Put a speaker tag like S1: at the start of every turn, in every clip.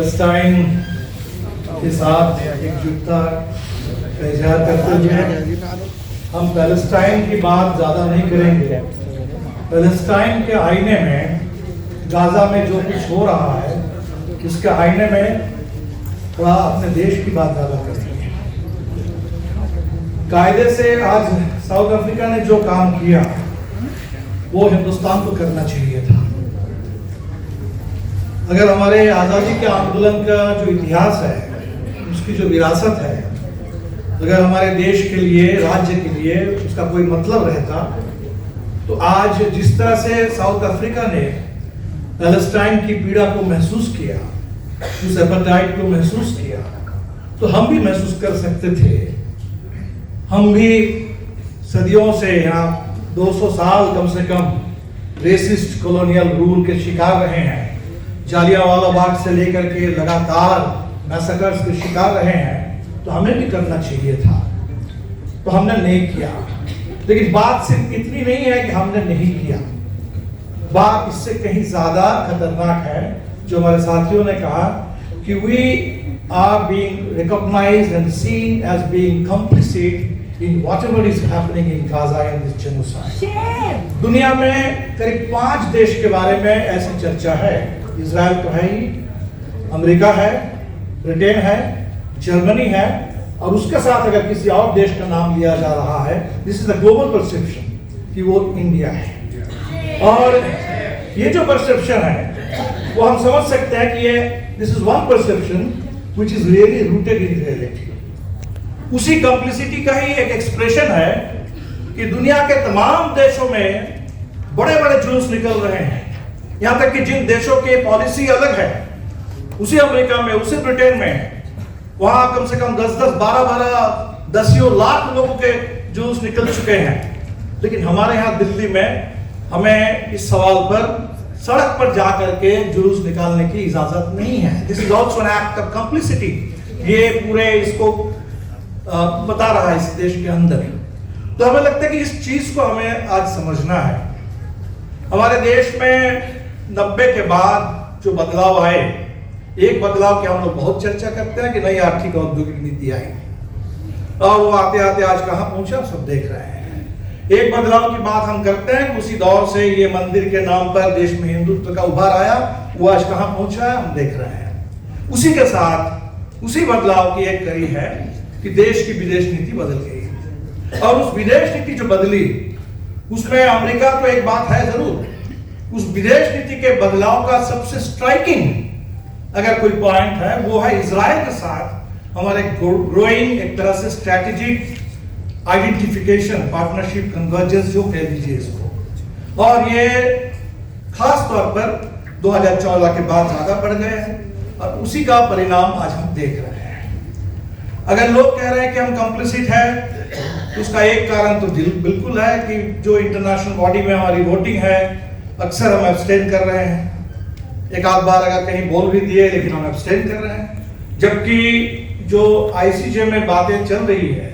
S1: Palestine के साथ एकजुटता का इजहार करते हुए हम पैलेस्टाइन की बात ज़्यादा नहीं करेंगे। पैलेस्टाइन के आईने में गाजा में जो कुछ हो रहा है इसके आईने में थोड़ा अपने देश की बात ज़्यादा करेंगे। कायदे से आज साउथ अफ्रीका ने जो काम किया वो हिंदुस्तान को करना चाहिए था। अगर हमारे आज़ादी के आंदोलन का जो इतिहास है, उसकी जो विरासत है, अगर हमारे देश के लिए, राज्य के लिए उसका कोई मतलब रहता, तो आज जिस तरह से साउथ अफ्रीका ने पैलेस्टाइन की पीड़ा को महसूस किया, उस एपेटाइट को महसूस किया, तो हम भी महसूस कर सकते थे। हम भी सदियों से, यहाँ 200 साल कम से कम रेसिस्ट कॉलोनियल रूल के शिकार रहे हैं। जालियांवाला बाग से लेकर के लगातार मैसेकर्स के शिकार रहे हैं, तो हमें भी करना चाहिए था, तो हमने नहीं किया। लेकिन बात सिर्फ इतनी नहीं है कि हमने नहीं किया, बात इससे कहीं ज्यादा खतरनाक है। जो हमारे साथियों ने कहा कि we are being recognised and seen as being complicit in whatever is happening in Gaza and this genocide. दुनिया में करीब 5 देश के बारे में ऐसी चर्चा है। इजराइल तो है ही, अमेरिका है, ब्रिटेन है, जर्मनी है, और उसके साथ अगर किसी और देश का नाम लिया जा रहा है, this is the global perception कि वो इंडिया है। और ये जो परसेप्शन है वो हम समझ सकते हैं कि ये this is one perception which is really rooted in reality. उसी कॉम्प्लिसिटी का ही एक एक्सप्रेशन है कि दुनिया के तमाम देशों में बड़े बड़े जुलूस निकल रहे हैं। यहाँ तक कि जिन देशों की पॉलिसी अलग है, उसी अमेरिका में, उसी ब्रिटेन में, वहां कम से कम 10-10, 12-12, 10 लाख लोगों के जुलूस निकल चुके हैं। लेकिन हमारे यहाँ दिल्ली में हमें इस सवाल पर सड़क पर जाकर के जुलूस निकालने की इजाजत नहीं है। This is also an act of complicity. ये पूरे इसको बता रहा है इस देश के अंदर। तो हमें लगता है कि इस चीज को हमें आज समझना है। हमारे देश में 90 के बाद जो बदलाव आए, एक बदलाव की हम लोग बहुत चर्चा करते हैं कि नई आर्थिक औद्योगिक नीति आई, और वो आते आते आज कहां पहुंचा सब देख रहे हैं। एक बदलाव की बात हम करते हैं कि उसी दौर से ये मंदिर के नाम पर देश में हिंदुत्व का उभार आया, वो आज कहां पहुंचा है हम देख रहे हैं। उसी के साथ उसी बदलाव की एक कड़ी है कि देश की विदेश नीति बदल गई, और उस विदेश नीति जो बदली उसमें अमेरिका तो एक बात है जरूर, उस विदेश नीति के बदलाव का सबसे स्ट्राइकिंग अगर कोई पॉइंट है वो है इजराइल के साथ हमारे ग्रोइंग एक तरह से स्ट्रैटेजिक आइडेंटिफिकेशन, पार्टनरशिप, कन्वर्जेंस जो कह दीजिए इसको। और ये खास तौर पर 2014 के बाद ज्यादा बढ़ गए हैं, और उसी का परिणाम आज हम देख रहे हैं। अगर लोग कह रहे हैं कि हम कंप्लिसिट है, तो उसका एक कारण तो बिल्कुल है कि जो इंटरनेशनल बॉडी में हमारी वोटिंग है, अक्सर हम एब्सटेन कर रहे हैं। एक आध बार अगर कहीं बोल भी दिए, लेकिन हम एब्सटेन कर रहे हैं। जबकि जो आईसीजे में बातें चल रही है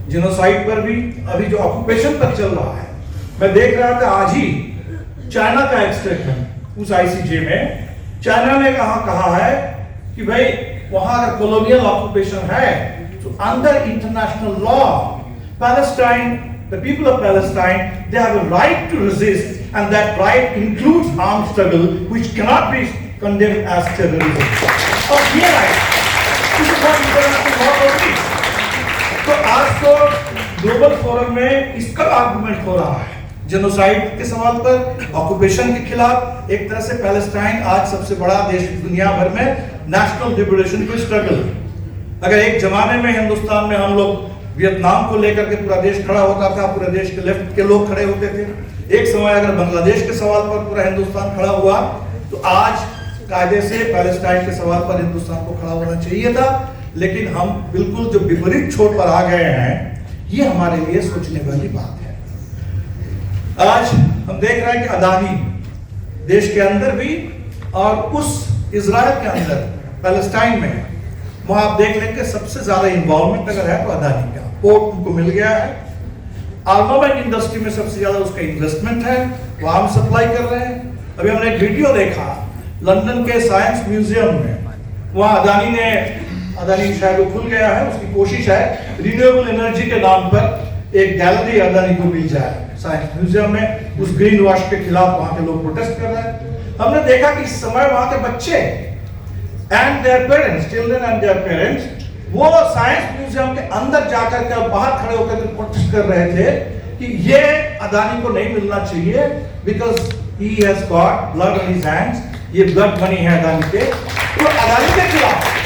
S1: जेनोसाइड पर भी, अभी जो ऑक्यूपेशन पर चल रहा है, मैं देख रहा था आज ही चाइना का एक स्टेटमेंट उस आईसीजे में। चाइना ने कहा है कि भाई वहां अगर कॉलोनियल ऑक्यूपेशन है तो under international law Palestine, the people of Palestine, they have a right to resist, and that right includes armed struggle which cannot be condemned as terrorism. और ये right इस बात इंटरनेशनल लॉ होती। तो आज तो ग्लोबल फोरम में इसका आर्गुमेंट हो रहा है जेनोसाइड के सवाल पर, ऑक्यूपेशन के खिलाफ। एक तरह से पैलेस्टाइन आज सबसे बड़ा देश दुनिया भर में नेशनल लिबरेशन की स्ट्रगल। अगर एक जमाने में हिंदुस्तान में हम लोग वियतनाम को लेकर के पूरा देश खड़ा होता था, पूरे देश के लेफ्ट के लोग खड़े होते थे, एक समय अगर बांग्लादेश के सवाल पर पूरा हिंदुस्तान खड़ा हुआ, तो आज कायदे से पैलेस्टाइन के सवाल पर हिंदुस्तान को खड़ा होना चाहिए था। लेकिन हम बिल्कुल जो विपरीत छोर पर आ गए हैं, ये हमारे लिए सोचने वाली बात है। आज हम देख रहे हैं कि अदानी देश के अंदर भी और उस इजराइल के अंदर पैलेस्टाइन में, वहां आप देख लेंगे सबसे ज्यादा इन्वॉल्वमेंट अगर है तो अदानी का। पोर्ट उनको मिल गया है, आर्मामेंट इंडस्ट्री में सबसे ज्यादा उसका इन्वेस्टमेंट है, वो हम सप्लाई कर रहे हैं। अभी हमने एक वीडियो देखा लंदन के साइंस म्यूजियम में, वहां अदानी शायद वो खुल गया है, उसकी कोशिश है रिन्यूएबल एनर्जी के नाम पर एक गैलरी अदानी को मिल जाए साइंस म्यूजियम में। उस ग्रीन वॉश के खिलाफ वहां के लोग प्रोटेस्ट कर रहे हैं। हमने देखा कि इस समय वहां के बच्चे and their parents, children and their parents, वो साइंस म्यूजियम के अंदर जाकर के बाहर खड़े होकर प्रोटेस्ट कर रहे थे कि ये अदानी को नहीं मिलना चाहिए, because he has got blood on his hands, ये ब्लड मनी है अदानी के। तो अदानी के खिलाफ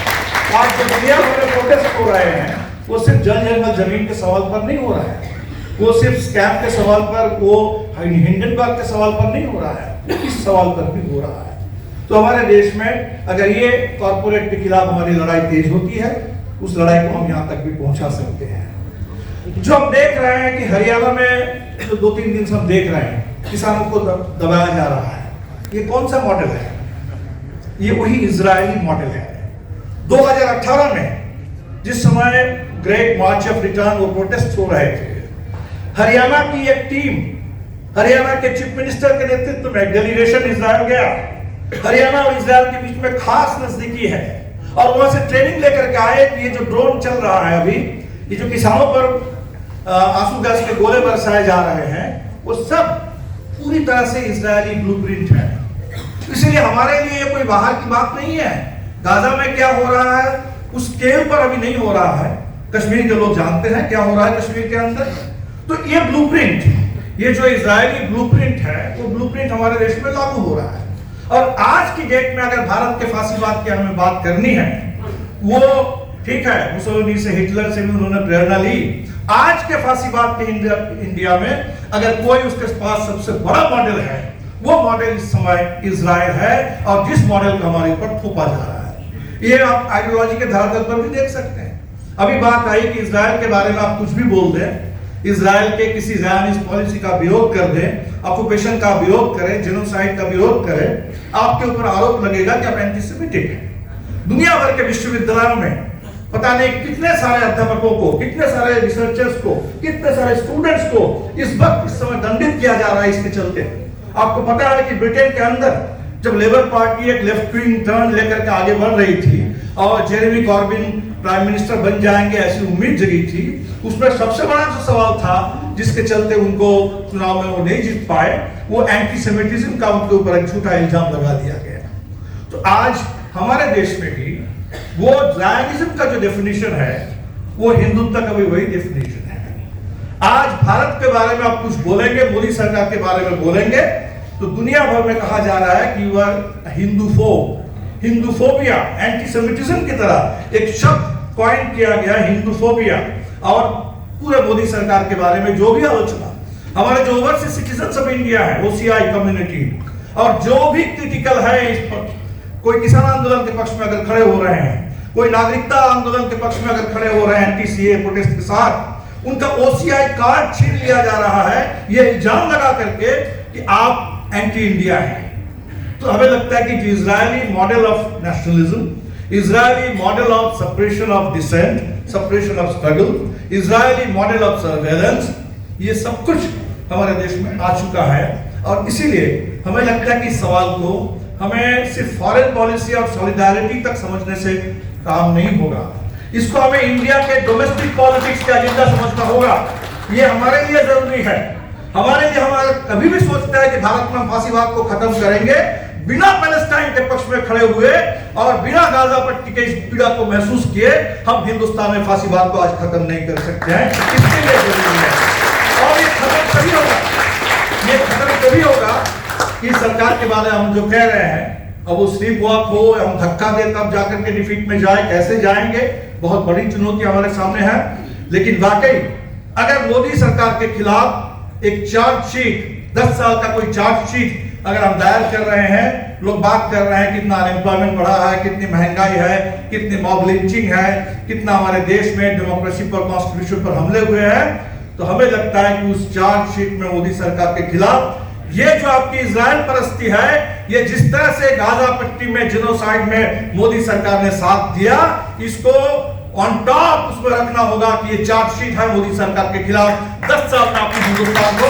S1: आज जो दुनिया भर में प्रोटेस्ट हो रहे हैं, वो सिर्फ जल जंगल जमीन के सवाल पर नहीं हो रहा है, वो सिर्फ स्कैम के सवाल पर, वो हिंडनबर्ग के सवाल पर नहीं हो रहा है, इस सवाल पर भी हो रहा है। तो हमारे देश में अगर ये कॉर्पोरेट के खिलाफ हमारी लड़ाई तेज होती है, उस लड़ाई को हम यहाँ तक भी पहुंचा सकते हैं। जो हम देख रहे हैं कि हरियाणा में जो 2-3 दिन से हम देख रहे हैं, किसानों को दबाया जा रहा है, ये कौन सा मॉडल है? ये वही इजरायली मॉडल है। 2018 में जिस समय ग्रेट मार्च ऑफ रिटर्न वो प्रोटेस्ट हो रहे थे, हरियाणा की एक टीम, हरियाणा के चीफ मिनिस्टर के नेतृत्व में डेलीगेशन इजराइल गया। हरियाणा और इजराइल के बीच में खास नजदीकी है, और वहां से ट्रेनिंग लेकर के आए कि ये जो ड्रोन चल रहा है अभी, ये जो किसानों पर आंसू गैस के गोले बरसाए जा रहे हैं, वो सब पूरी तरह से इजरायली ब्लूप्रिंट है। इसलिए हमारे लिए कोई बाहर की बात नहीं है। गाजा में क्या हो रहा है उस स्केल पर अभी नहीं हो रहा है। कश्मीर के लोग जानते हैं क्या हो रहा है कश्मीर के अंदर। तो ये ब्लूप्रिंट, ये जो इजरायली ब्लूप्रिंट है, वो ब्लूप्रिंट हमारे देश में लागू हो रहा है। और आज की डेट में अगर भारत के फासीवाद की हमें बात करनी है, वो ठीक है, मुसोलिनी से, हिटलर से भी उन्होंने प्रेरणा ली। आज के फासीवाद के इंडिया में अगर कोई उसके पास सबसे बड़ा मॉडल है, वो मॉडल इस समय इजराइल है, और जिस मॉडल को हमारे ऊपर थोपा जा रहा है। ये आप आइडियोलॉजी के धरातल पर भी देख सकते हैं। अभी बात आई कि इजराइल के बारे में आप कुछ भी बोल दें, इजराइल के किसी ज़ायनिस्ट पॉलिसी का विरोध कर दें, ऑक्यूपेशन का विरोध करें, जेनोसाइड का विरोध करें, आपके ऊपर आरोप लगेगा कि आप एंटीसेमिटिक हैं। दुनिया भर के विश्वविद्यालयों में पता नहीं कितने सारे अध्यापकों को, कितने सारे रिसर्चर्स को, कितने सारे स्टूडेंट्स को इस वक्त इस समय दंडित किया जा रहा है इसके चलते। आपको पता है कि ब्रिटेन के अंदर जब लेबर पार्टी एक लेफ्ट विंग टर्न लेकर के आगे बढ़ रही थी और जेरेमी कॉर्बिन प्राइम मिनिस्टर बन जाएंगे ऐसी उम्मीद जगी थी, उसमें सबसे बड़ा जो सवाल था जिसके चलते उनको चुनाव में वो नहीं जीत पाए, वो एंटीसेमिटिज्म का उनके ऊपर एक झूठा इल्जाम लगा दिया गया। तो आज हमारे देश में भी वो ज़ायनिज्म का जो डेफिनेशन है, वो हिंदुत्व का भी वही डेफिनेशन है। आज भारत के बारे में आप कुछ बोलेंगे, मोदी सरकार के बारे में बोलेंगे, तो दुनिया भर में कहा जा रहा है कि यू आर हिंदूफोब। हिंदूफोबिया, एंटीसेमिटिज्म की तरह एक शब्द कॉइन किया गया, हिंदूफोबिया। और पूरे मोदी सरकार के बारे में जो भी आलोचना, हमारे जो ओवरसीज सिटीजन्स ऑफ इंडिया है, ओसीआई कम्युनिटी, और जो भी क्रिटिकल है इस पर, कोई किसान आंदोलन के पक्ष में अगर खड़े हो रहे हैं, कोई नागरिकता आंदोलन के पक्ष में अगर खड़े हो रहे हैं एंटी-सीए प्रोटेस्ट के साथ, उनका ओसीआई कार्ड छीन लिया जा रहा है, ये इल्जाम लगा करके कि आप एंटी इंडिया है। तो हमें लगता है कि Israeli model of nationalism, Israeli model of suppression of dissent, suppression of struggle, Israeli model of surveillance, ये सब कुछ हमारे देश में आ चुका है। और इसीलिए हमें लगता है कि इस सवाल को हमें सिर्फ फॉरेन पॉलिसी और सॉलिडारिटी तक समझने से काम नहीं होगा, इसको हमें इंडिया के डोमेस्टिक पॉलिटिक्स का एजेंडा समझना होगा। ये हमारे लिए जरूरी है। हमारे लिए, हमारा कभी भी सोचता है कि भारत में हम फासीवाद को खत्म करेंगे बिना पैलेस्टाइन के पक्ष में खड़े हुए और बिना गाजा पट्टी के इस पीड़ा को महसूस किए, हम हिंदुस्तान में फासीवाद को आज खत्म नहीं कर सकते हैं। इसके लिए जरूरी है, और ये खत्म तभी होगा, ये खत्म तभी होगा कि सरकार के बारे में हम जो कह रहे हैं, अब वो स्लीप वॉक हो, हम धक्का दे तब जाकर के डिफीट में जाए, कैसे जाएंगे, बहुत बड़ी चुनौती हमारे सामने है। लेकिन वाकई अगर मोदी सरकार के खिलाफ एक चार्जशीट, 10 साल का कोई चार्जशीट अगर हम दायर कर रहे हैं, लोग बात कर रहे हैं कितना अनएम्प्लॉयमेंट बढ़ा है, कितनी महंगाई है, कितनी मॉब लिंचिंग है, कितना हमारे देश में डेमोक्रेसी पर, कॉन्स्टिट्यूशन पर हमले हुए हैं, तो हमें लगता है कि उस चार्जशीट में मोदी सरकार के खिलाफ ये जो आपकी इजराइल परस्ती है, ये जिस तरह से गाजा पट्टी में जेनोसाइड में मोदी सरकार ने साथ दिया, इसको ऑन टॉप उसमें रखना होगा कि ये चार्जशीट है मोदी सरकार के खिलाफ। 10 साल में आपने हिंदुस्तान को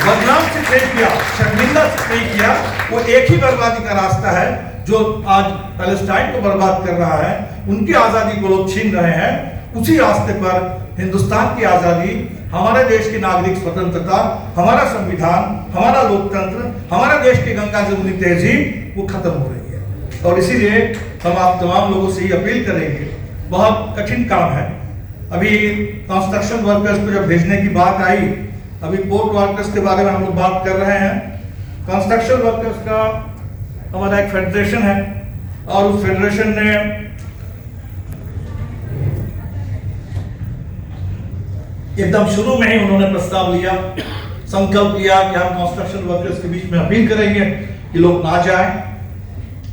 S1: बदनाम से नहीं किया, शर्मिंदा से नहीं किया, वो एक ही बर्बादी का रास्ता है जो आज पैलेस्टाइन को बर्बाद कर रहा है, उनकी आजादी को लोग छीन रहे हैं, उसी रास्ते पर हिंदुस्तान की आजादी, हमारे देश की नागरिक स्वतंत्रता, हमारा संविधान, हमारा लोकतंत्र, हमारा देश की गंगा जमुनी तहजीब वो खत्म हो रही है। और इसीलिए हम आप तमाम लोगों से ये अपील करेंगे, बहुत कठिन काम है। अभी कंस्ट्रक्शन वर्कर्स को जब भेजने की बात आई, अभी पोर्ट वर्कर्स के बारे में हम लोग बात कर रहे हैं। कंस्ट्रक्शन वर्कर्स का हमारा एक फेडरेशन है और उस फेडरेशन ने एकदम शुरू में ही उन्होंने प्रस्ताव लिया, संकल्प लिया कि हम कंस्ट्रक्शन वर्कर्स के बीच में अपील करेंगे कि लोग ना जाएं।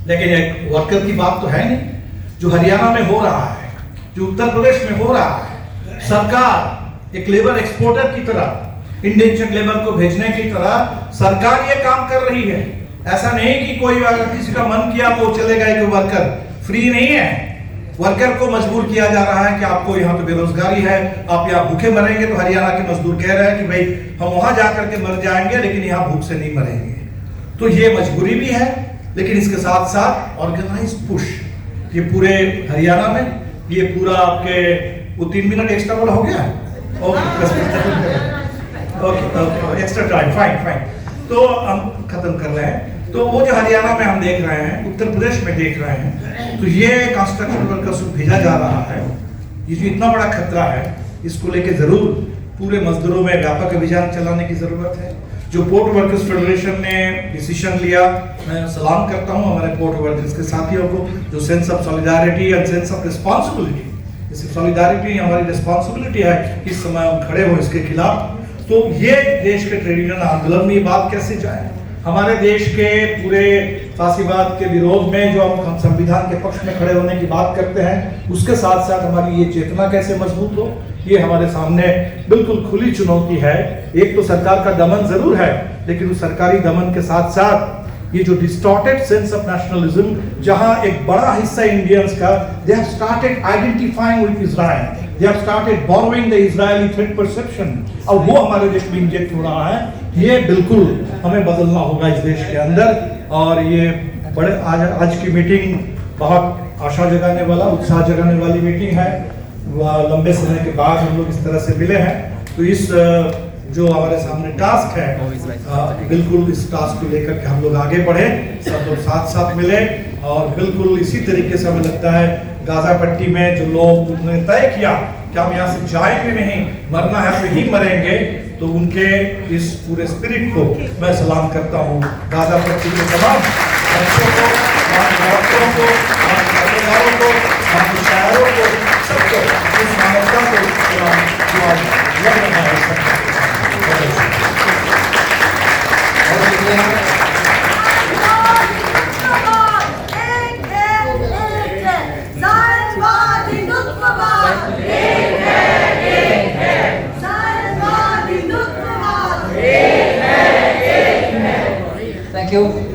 S1: लेकिन एक वर्कर की बात तो है नहीं, जो हरियाणा में हो रहा है, जो उत्तर प्रदेश में हो रहा है। सरकार एक लेबर एक्सपोर्टर की तरह, इंडेंचर्ड लेबर को भेजने की तरह सरकार ये काम कर रही है। ऐसा नहीं कि कोई अगर किसी का मन किया तो चले गए, कोई वर्कर फ्री नहीं है। वर्कर को मजबूर किया जा रहा है कि आपको यहाँ तो बेरोजगारी है, आप यहाँ भूखे मरेंगे। तो हरियाणा के मजदूर कह रहे हैं कि भाई हम वहां जाकर के मर जाएंगे, लेकिन यहाँ भूख से नहीं मरेंगे। तो ये मजबूरी भी है, लेकिन इसके साथ साथ ऑर्गेनाइज पुश, ये पूरे हरियाणा में, ये पूरा आपके वो 3 मिनट एक्स्ट्रा वाला हो गया, ओके एक्स्ट्रा टाइम, फाइन। तो हम खत्म कर रहे हैं। तो वो जो हरियाणा में हम देख रहे हैं, उत्तर प्रदेश में देख रहे हैं, तो ये कंस्ट्रक्शन वर्कर्स को भेजा जा रहा है। ये जो इतना बड़ा खतरा है, इसको लेके जरूर पूरे मजदूरों में व्यापक अभियान चलाने की जरूरत है। जो पोर्ट वर्कर्स फेडरेशन ने डिसीजन लिया, मैं सलाम करता हूँ हमारे पोर्ट वर्कर्स के साथियों को, जो sense of solidarity and sense of responsibility, इस सॉलिडारिटी हमारी रिस्पॉन्सिबिलिटी है कि इस समय हम खड़े हो इसके खिलाफ। तो ये देश के ट्रेड यूनियन आंदोलन में ये बात कैसे जाए? हमारे देश के पूरे फांसीवाद के विरोध में जो हम संविधान के पक्ष में खड़े होने की बात करते हैं, उसके साथ साथ हमारी ये चेतना कैसे मजबूत हो, ये हमारे सामने बिल्कुल खुली चुनौती है। एक तो सरकार का दमन जरूर है, लेकिन उस सरकारी दमन के साथ साथ ये जो डिस्टॉर्टेड सेंस ऑफ नेशनलिज्म, जहां एक बड़ा हिस्सा इंडियंस का, they have started identifying with Israel, they have started borrowing the Israeli threat perception, और वो हमारे देश में इंजेक्ट हो रहा है। ये बिल्कुल हमें बदलना होगा इस देश के अंदर। और ये बड़े आज की मीटिंग बहुत आशा जगाने वाला, उत्साह जगाने वाली मीटिंग है। लंबे समय के बाद हम लोग इस तरह से मिले हैं। तो इस जो हमारे सामने टास्क है, बिल्कुल इस टास्क को लेकर के हम लोग आगे बढ़े, सब लोग साथ साथ मिले। और बिल्कुल इसी तरीके से हमें लगता है गाजा पट्टी में जो लोग ने तय किया कि हम यहाँ से जाएंगे नहीं, मरना है तो ही मरेंगे, तो उनके इस पूरे स्पिरिट को मैं सलाम करता हूँ। गाजा पट्टी के तमाम बच्चों को, डॉक्टरों को, पत्रकारों को, शायरों को, सबको इस मानवता को लग रहा है।
S2: Thank you.